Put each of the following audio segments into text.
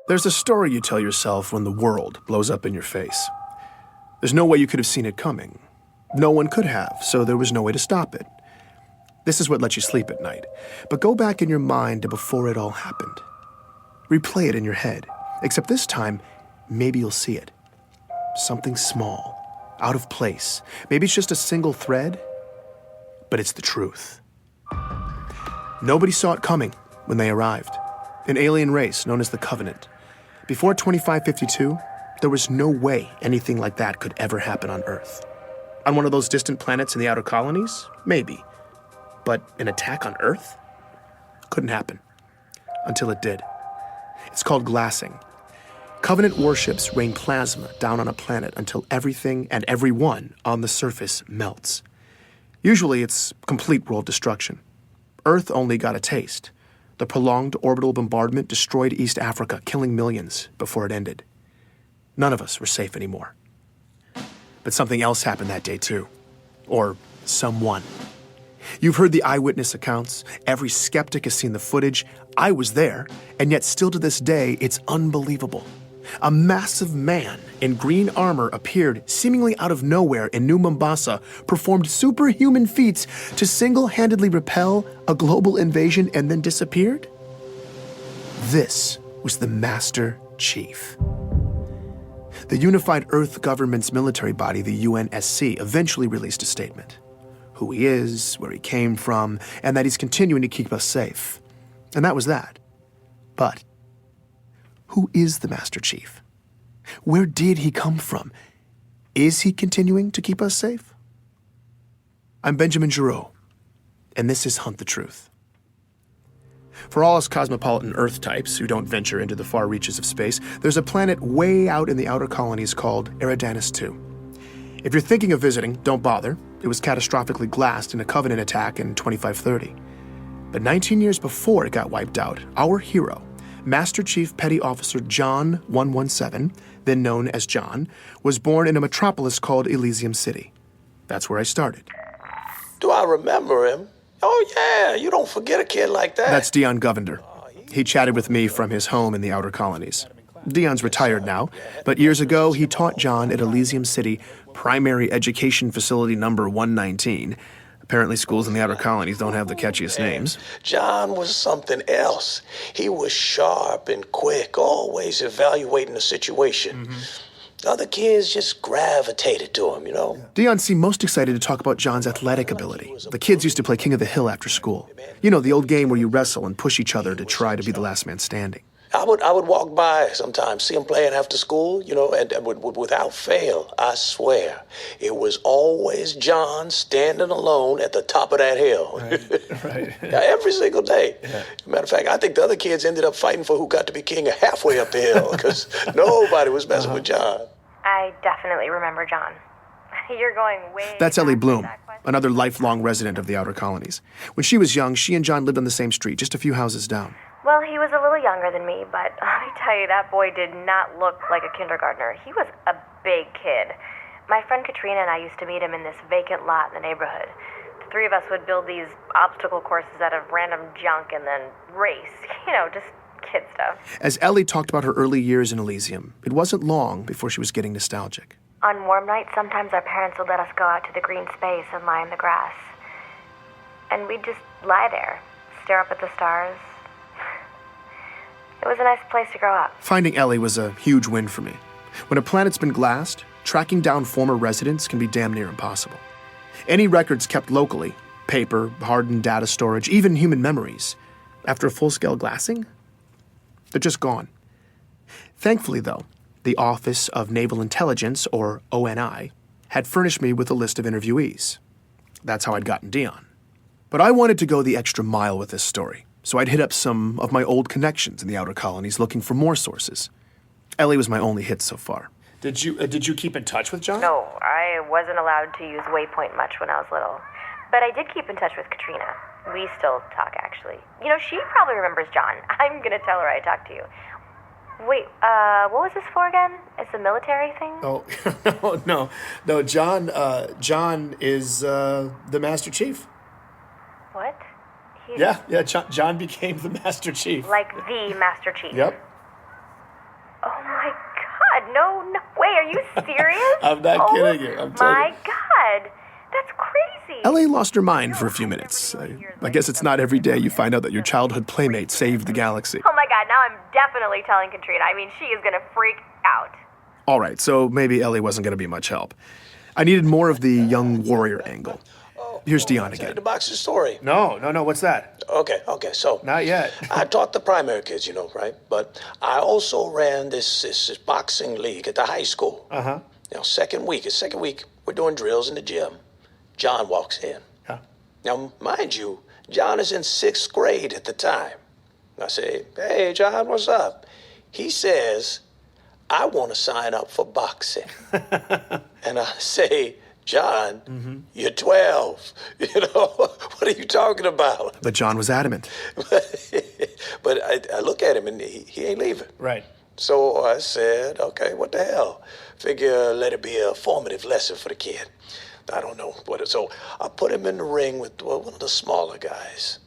There's a story you tell yourself when the world blows up in your face. There's no way you could have seen it coming. No one could have, so there was no way to stop it. This is what lets you sleep at night. But go back in your mind to before it all happened. Replay it in your head, except this time, maybe you'll see it. Something small, out of place. Maybe it's just a single thread, but it's the truth. Nobody saw it coming when they arrived. An alien race known as the Covenant. Before 2552, there was no way anything like that could ever happen on Earth. On one of those distant planets in the outer colonies? Maybe. But an attack on Earth? Couldn't happen. Until it did. It's called glassing. Covenant warships rain plasma down on a planet until everything and everyone on the surface melts. Usually it's complete world destruction. Earth only got a taste. The prolonged orbital bombardment destroyed East Africa, killing millions before it ended. None of us were safe anymore. But something else happened that day too. Or someone. You've heard the eyewitness accounts. Every skeptic has seen the footage. I was there, and yet still to this day, it's unbelievable. A massive man in green armor appeared seemingly out of nowhere in New Mombasa, performed superhuman feats to single-handedly repel a global invasion, and then disappeared? This was the Master Chief. The Unified Earth Government's military body, the UNSC, eventually released a statement. Who he is, where he came from, and that he's continuing to keep us safe. And that was that. But who is the Master Chief? Where did he come from? Is he continuing to keep us safe? I'm Benjamin Giroux, and this is Hunt the Truth. For all us cosmopolitan Earth types who don't venture into the far reaches of space, there's a planet way out in the outer colonies called Eridanus II. If you're thinking of visiting, don't bother. It was catastrophically glassed in a Covenant attack in 2530. But 19 years before it got wiped out, our hero, Master Chief Petty Officer John 117, then known as John, was born in a metropolis called Elysium City. That's where I started. Do I remember him? Oh, yeah, you don't forget a kid like that. That's Dion Govender. He chatted with me from his home in the outer colonies. Dion's retired now, but years ago he taught John at Elysium City Primary Education Facility number 119. Apparently schools in the outer colonies don't have the catchiest names. John was something else. He was sharp and quick, always evaluating the situation. Other kids just gravitated to him, you know? Dion seemed most excited to talk about John's athletic ability. The kids used to play King of the Hill after school. You know, the old game where you wrestle and push each other to try to be the last man standing. I would walk by sometimes, see him playing after school, you know, and without fail, I swear, it was always John standing alone at the top of that hill. Right. Yeah, every single day. Yeah. Matter of fact, I think the other kids ended up fighting for who got to be king halfway up the hill, because nobody was messing with John. I definitely remember John. You're going way... That's Ellie Bloom, another lifelong resident of the outer colonies. When she was young, she and John lived on the same street, just a few houses down. Well, he was a little younger than me, but let me tell you, that boy did not look like a kindergartner. He was a big kid. My friend Katrina and I used to meet him in this vacant lot in the neighborhood. The three of us would build these obstacle courses out of random junk and then race. You know, just kid stuff. As Ellie talked about her early years in Elysium, it wasn't long before she was getting nostalgic. On warm nights, sometimes our parents would let us go out to the green space and lie in the grass. And we'd just lie there, stare up at the stars. It was a nice place to grow up. Finding Ellie was a huge win for me. When a planet's been glassed, tracking down former residents can be damn near impossible. Any records kept locally, paper, hardened data storage, even human memories, after a full-scale glassing, they're just gone. Thankfully, though, the Office of Naval Intelligence, or ONI, had furnished me with a list of interviewees. That's how I'd gotten Dion. But I wanted to go the extra mile with this story, so I'd hit up some of my old connections in the outer colonies looking for more sources. Ellie was my only hit so far. Did you keep in touch with John? No, I wasn't allowed to use Waypoint much when I was little. But I did keep in touch with Katrina. We still talk, actually. You know, she probably remembers John. I'm gonna tell her I talked to you. Wait, what was this for again? It's a military thing? Oh, no, John is the Master Chief. What? Yeah, John became the Master Chief. Like the Master Chief? Yep. Oh my God, no way, are you serious? I'm not kidding you, I'm telling my you. God, that's crazy. Ellie lost her mind for a few minutes. I guess it's not every day you find out that your childhood playmate saved the galaxy. Oh my God, now I'm definitely telling Katrina. I mean, she is gonna freak out. All right, so maybe Ellie wasn't going to be much help. I needed more of the young warrior angle. Here's Dion Tell you again. the boxing story. No, what's that? Okay, so. Not yet. I taught the primary kids, right? But I also ran this boxing league at the high school. Uh-huh. Now, second week, we're doing drills in the gym. John walks in. Huh? Now, mind you, John is in 6th grade at the time. I say, hey, John, what's up? He says, I want to sign up for boxing. And I say, John, you're 12. What are you talking about? But John was adamant. But I look at him and he ain't leaving. Right. So I said, okay, what the hell? Figure let it be a formative lesson for the kid. I don't know what it. So I put him in the ring with one of the smaller guys.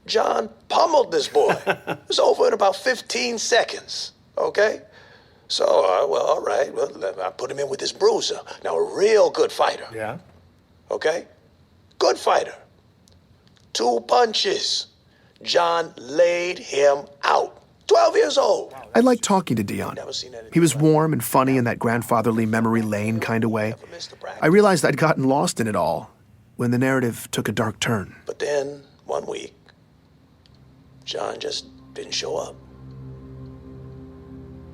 John pummeled this boy. It was over in about 15 seconds, okay? So, all right, I put him in with this bruiser. Now, a real good fighter. Yeah? Okay? Good fighter. 2 punches. John laid him out. 12 years old. I liked talking to Dion. Never seen anything He was like warm and funny in that grandfatherly memory lane kind of way. Never missed a practice. I realized I'd gotten lost in it all when the narrative took a dark turn. But then, one week, John just didn't show up.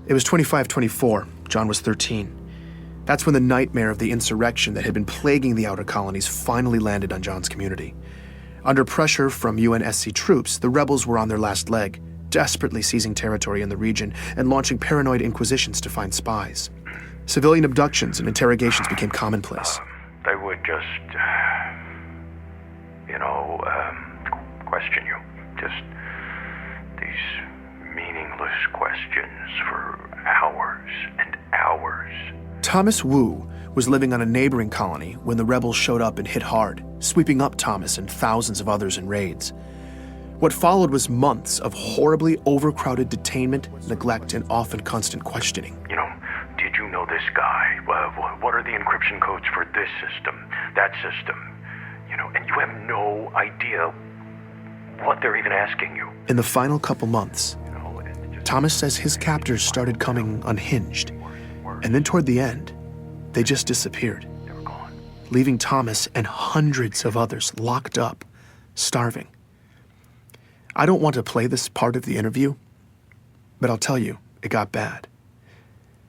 It was 25-24. John was 13. That's when the nightmare of the insurrection that had been plaguing the outer colonies finally landed on John's community. Under pressure from UNSC troops, the rebels were on their last leg, desperately seizing territory in the region and launching paranoid inquisitions to find spies. Civilian abductions and interrogations became commonplace. They would just, question you. Just these meaningless questions for hours and hours. Thomas Wu was living on a neighboring colony when the rebels showed up and hit hard, sweeping up Thomas and thousands of others in raids. What followed was months of horribly overcrowded detainment, neglect, and often constant questioning. Did you know this guy? What are the encryption codes for this system, that system? And you have no idea what they're even asking you. In the final couple months, Thomas says his captors started coming unhinged, and then toward the end, they just disappeared, leaving Thomas and hundreds of others locked up, starving. I don't want to play this part of the interview, but I'll tell you, it got bad.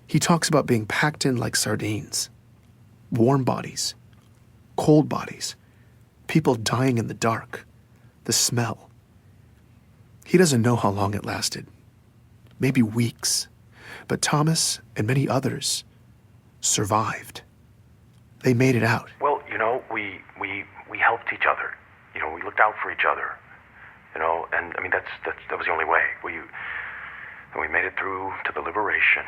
He talks about being packed in like sardines, warm bodies, cold bodies, people dying in the dark, the smell. He doesn't know how long it lasted, maybe weeks, but Thomas and many others survived. They made it out. Well, we helped each other. We looked out for each other. And I mean that was the only way. We made it through to the liberation,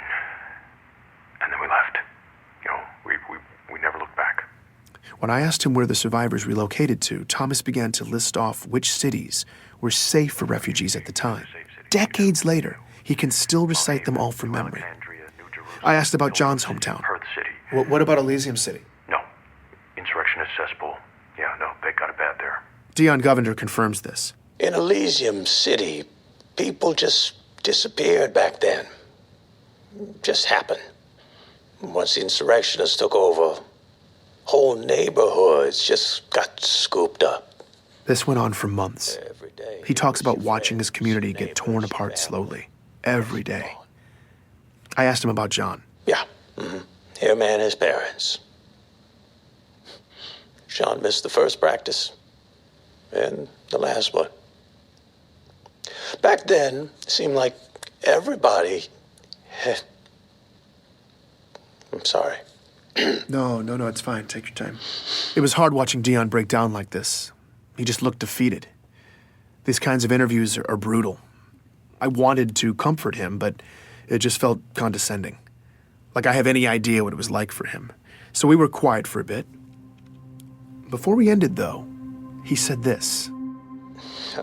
and then we left. We never looked back. When I asked him where the survivors relocated to, Thomas began to list off which cities were safe for refugees at the time. Decades later, he can still recite them all from memory. I asked about John's hometown. Perth City. What about Elysium City? No. Insurrectionist cesspool. Yeah, no, they got it bad there. Dion Govender confirms this. In Elysium City, people just disappeared back then. Just happened. Once the insurrectionists took over, whole neighborhoods just got scooped up. This went on for months. Every day. He talks about watching his community get torn apart slowly, every day. I asked him about John. Yeah. Him and his parents. Sean missed the first practice and the last one. Back then, it seemed like everybody had... I'm sorry. No, it's fine. Take your time. It was hard watching Dion break down like this. He just looked defeated. These kinds of interviews are brutal. I wanted to comfort him, but it just felt condescending. Like I have any idea what it was like for him. So we were quiet for a bit. Before we ended, though, he said this.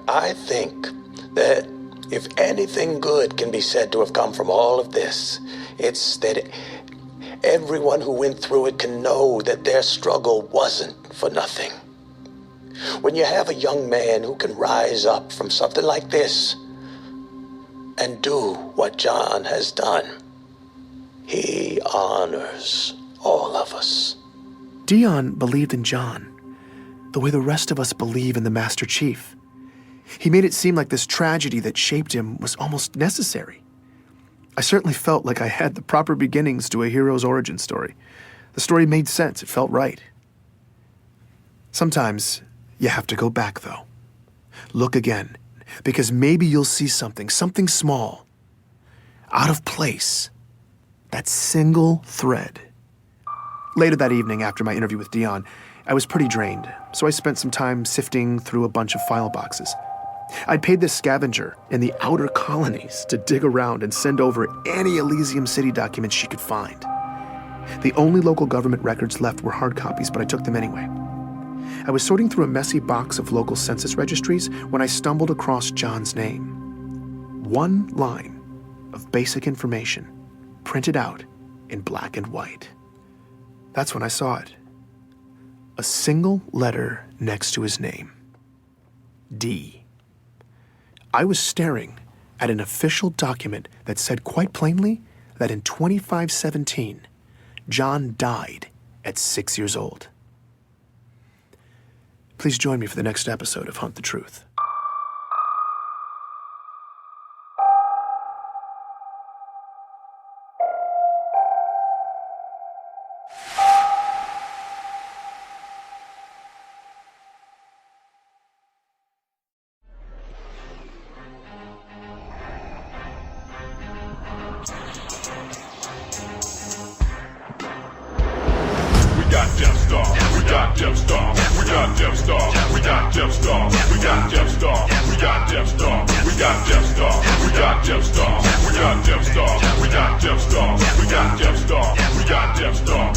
I think that If anything good can be said to have come from all of this, it's that everyone who went through it can know that their struggle wasn't for nothing. When you have a young man who can rise up from something like this and do what John has done, he honors all of us. Dion believed in John the way the rest of us believe in the Master Chief. He made it seem like this tragedy that shaped him was almost necessary. I certainly felt like I had the proper beginnings to a hero's origin story. The story made sense. It felt right. Sometimes you have to go back, though. Look again, because maybe you'll see something small, out of place, that single thread. Later that evening, after my interview with Dion, I was pretty drained, so I spent some time sifting through a bunch of file boxes. I'd paid this scavenger in the outer colonies to dig around and send over any Elysium City documents she could find. The only local government records left were hard copies, but I took them anyway. I was sorting through a messy box of local census registries when I stumbled across John's name. One line of basic information, printed out in black and white. That's when I saw it. A single letter next to his name. D. I was staring at an official document that said quite plainly that in 2517, John died at 6 years old. Please join me for the next episode of Hunt the Truth. We got Jeff Star.